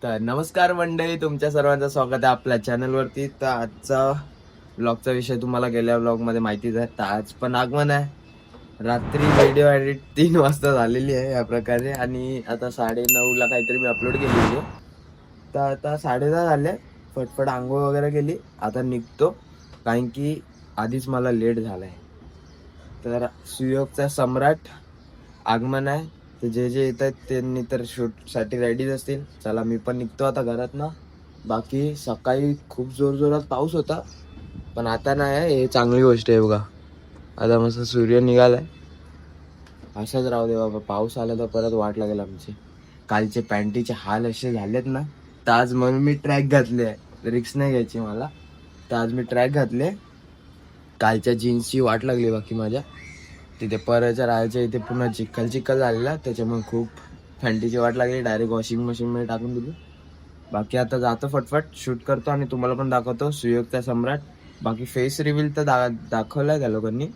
तर नमस्कार मंडळी, तुमच्या सर्वांचं स्वागत आहे आपल्या चॅनलवरती. तर आजचा ब्लॉगचा विषय तुम्हाला गेल्या ब्लॉगमध्ये माहितीच आहे. तर आज पण आगमन आहे. रात्री व्हिडिओ एडिट 3 वाजता झालेली आहे या प्रकारे, आणि आता 9:30ला काहीतरी मी अपलोड केली व्हिडिओ. तर आता 10:30 झाले. फटफट आंघोळ वगैरे केली, आता निघतो कारण की आधीच मला लेट झालाय. तर सुयोगचा सम्राट आगमन आहे. तर जे जे येत आहेत त्यांनी तर शूटसाठी रेडीच असतील. चला मी पण निघतो आता घरात ना. बाकी सकाळी खूप जोरजोरात पाऊस होता, पण आता नाही आहे. हे चांगली गोष्ट आहे बघा, आता मस्त सूर्य निघालाय. असाच राहू दे बाबा, पाऊस आला तर परत वाट लागेल आमची. कालचे पॅन्टीचे हाल असे झालेत ना, तर आज म्हणून मी ट्रॅक घातले आहे. रिक्स नाही घ्यायची मला, तर आज मी ट्रॅक घातले. कालच्या जीन्सची वाट लागली बाकी माझ्या. तिथे परच्या राहायच्या इथे पुन्हा चिखल झालेला, त्याच्यामुळे खूप थंडीची वाट लागली. डायरेक्ट वॉशिंग मशीनमध्ये टाकून दिली. बाकी आता जातो फटफट शूट करतो आणि तुम्हाला पण दाखवतो सुयोगचा सम्राट. बाकी फेस रिव्हील तर दाखवलाय त्या लोकांनी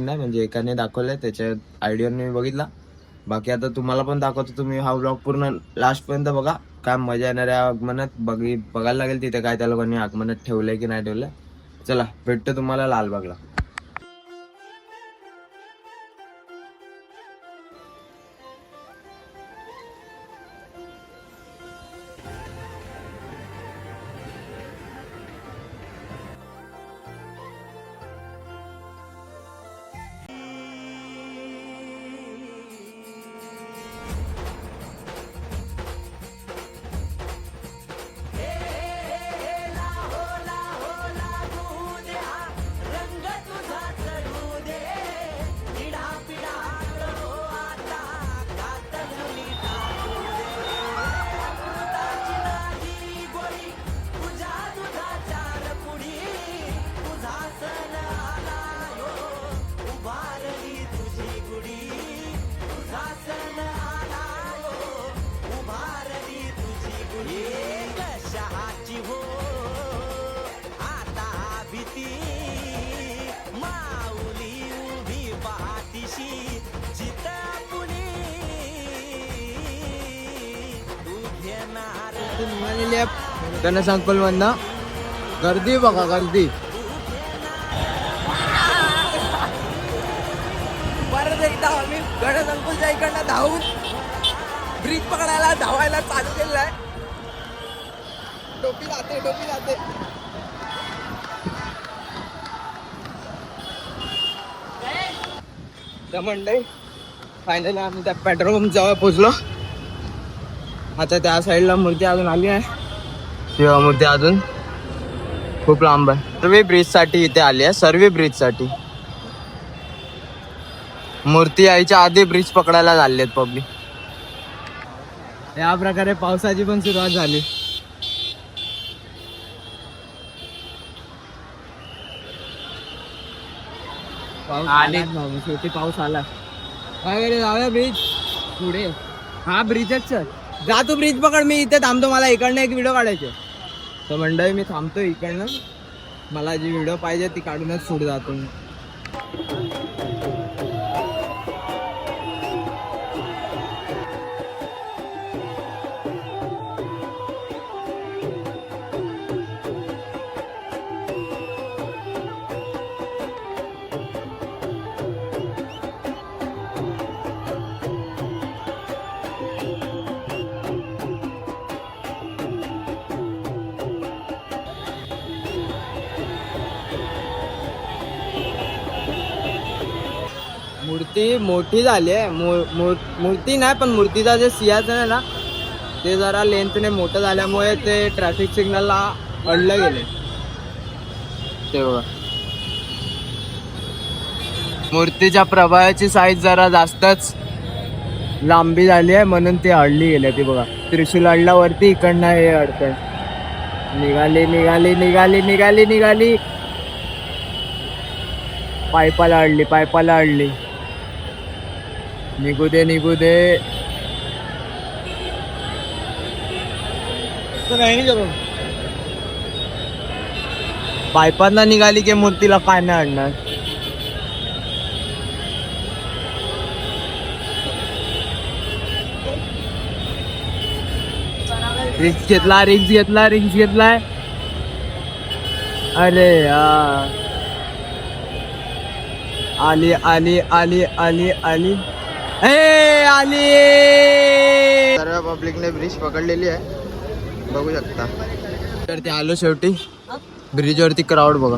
नाही, म्हणजे एकाने दाखवलंय, त्याच्या आयडियाने मी बघितला. बाकी आता तुम्हाला पण दाखवतो. तुम्ही हा ब्लॉग पूर्ण लास्टपर्यंत बघा, काय मजा येणार आहे आगमनात. बघायला लागेल तिथे काय त्या लोकांनी आगमनात ठेवलंय की नाही ठेवलंय. चला भेटतो तुम्हाला लालबागला. गणसंकुल मधनं गर्दी बघा, गर्दी. परत एकदा आम्ही गणसंकुलच्या इकडनं धावून ब्रिज पकडायला धावायला चालू केलेलं आहे. टोपी जाते. तर मंडळी फायनली आम्ही त्या पेट्रोल पंप जवळ पोहोचलो. आता त्या साईडला मूर्ती अजून आली आहे. तेव्हा मूर्ती अजून खूप लांब आहे. सर्वे ब्रिज साठी इथे आली आहे. सर्वे ब्रिज साठी मूर्ती यायच्या आधी ब्रिज पकडायला झालेत पब्लिक. या प्रकारे पावसाची पण सुरुवात झाली. शेवटी पाऊस आला. काय जाऊया ब्रिज पुढे. हा ब्रिजच जा, तू ब्रिज पकड, मी इथे थांबतो. मला इकडनं एक व्हिडिओ काढायचे. तर मंडळी मी थांबतो इकडनं. मला जी व्हिडिओ पाहिजे ती काढूनच पुढे जातो मी. मूर्ती मोठी झाली आहे. मूर्ती नाही, पण मूर्तीचा जे सिंहासन आहे ना, ते जरा लेंथने मोठं झाल्यामुळे ते ट्रॅफिक सिग्नलला अडलं गेले. तेव्हा मूर्तीच्या प्रभावाची साईज जरा जास्तच लांबी झाली आहे, म्हणून ती अडली गेली. ती बघा, त्रिशूल अडला वरती, इकडनं हे अडतंय. निघाली. पायपाला अडली. निघू दे. पायपांना निघाली की मूर्तीला काय नाही अडणार. रिक्स घेतलाय. अरे यार. आली सर्व पब्लिकने ब्रिज पकडलेली आहे, बघू शकता. तर ते आलो शेवटी ब्रिज वरती. क्राऊड बघा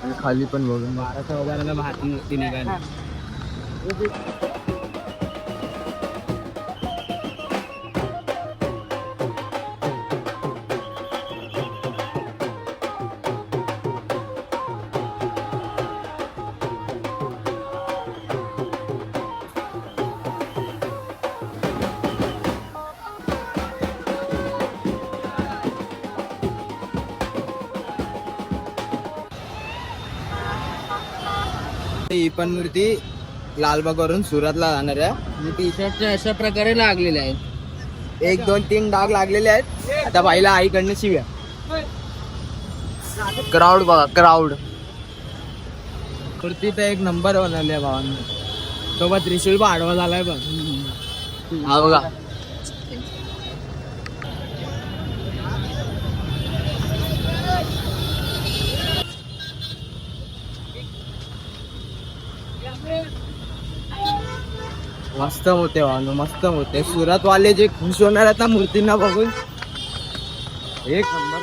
आणि खाली पण बघा. 12 महात्मा मूर्ती निघाली. ही पण मूर्ती लालबाग वरून सुरतला जाणार आहे. टी शर्टच्या अशा प्रकारे लागलेले आहेत. 1 2 3 डाग लागलेले आहेत. आता बाईला आईकडनं शिव्या. क्राऊड बघा, क्राऊड. मूर्ती तर एक नंबर बनवली आहे भावांनी. सोबत त्रिशूल पण आडवा झालाय बघ. हा बघा. मस्त होते भावनो, मस्त होते. सुरत वाले जे खुश होणार आहेत ना मूर्तींना बघून, एक नंबर.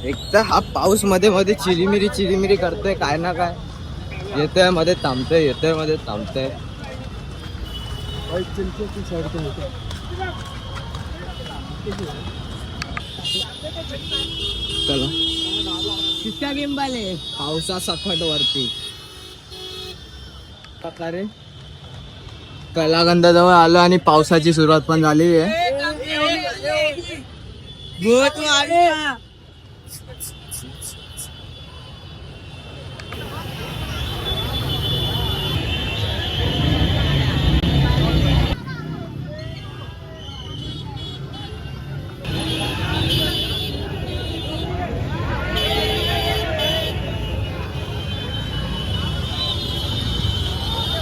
एक तर हा पाऊस मध्ये मध्ये चिरीमिरी करतोय काय ना काय. येतोय मध्ये थांबतोय. चला किती गेमबाले पावसा सकट वरती. प्रकारे कलागंधाजवळ आलो आणि पावसाची सुरुवात पण झाली आहे.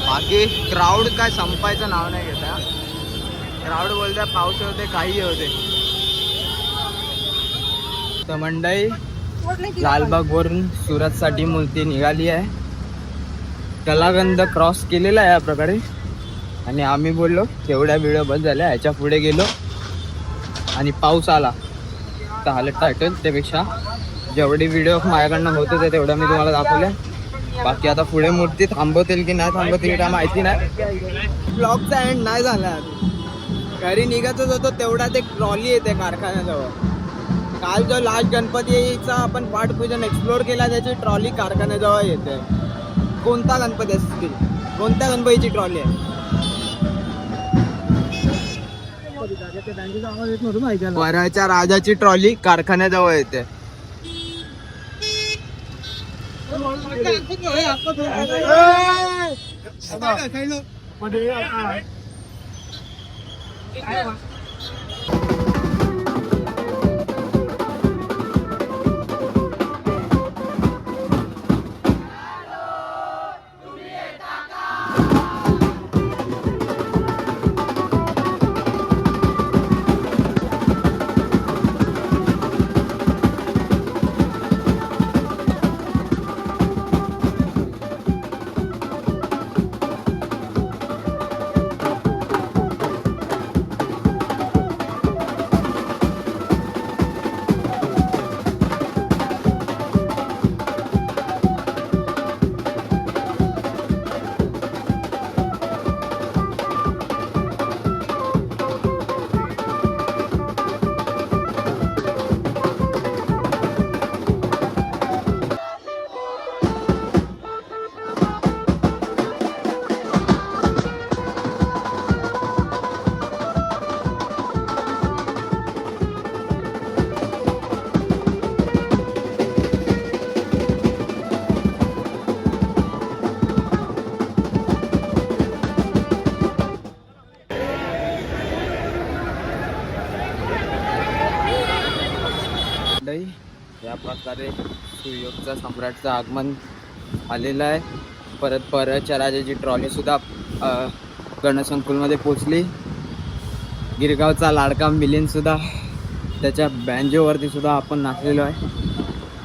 बाकी क्राऊड काय संपायचं नाव नाही घेत. क्राऊड बोलतोय पाऊस होते काही होते. तर मंडई लालबाग वरून सुरत साठी मूर्ती निघाली आहे. कलागंध क्रॉस केलेला आहे या प्रकारे. आणि आम्ही बोललो तेवढ्या व्हिडिओ बस झाल्या, ह्याच्या पुढे गेलो आणि पाऊस आला तर हालत टाकल. त्यापेक्षा जेवढे व्हिडिओ माझ्याकडनं होते ते तेवढं मी तुम्हाला दाखवले. बाकी आता पुढे मूर्ती थांबवतील की नाही थांबवतील काय माहिती नाही. ब्लॉगचा एंड नाही झाला. घरी निघतच होतो तेवढ्यात एक ट्रॉली येते कारखान्याजवळ. काल जो लास्ट गणपतीचा आपण पाठपूजन एक्सप्लोर केला त्याची ट्रॉली कारखान्याजवळ येते. कोणता गणपती असतील, कोणत्या गणपतीची ट्रॉली आहे? वराच्या राजाची ट्रॉली कारखान्याजवळ येते. या प्रकारे सुयोगचा सम्राटचं आगमन आलेलं आहे. परत परतच्या राजाची ट्रॉली सुद्धा गणसंकुलमध्ये पोचली. गिरगावचा लाडका मिलिंद सुद्धा त्याच्या बँजोवरती सुद्धा आपण नाचलेलो आहे.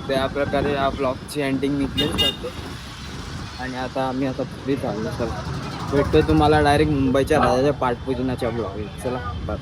त्या प्रकारे या ब्लॉगची एंडिंग मी इथेच करतो. आणि आता आम्ही फ्री चाललो. चला भेटतो तुम्हाला डायरेक्ट मुंबईच्या राजाच्या पाठपूजनाच्या ब्लॉग. चला बाय.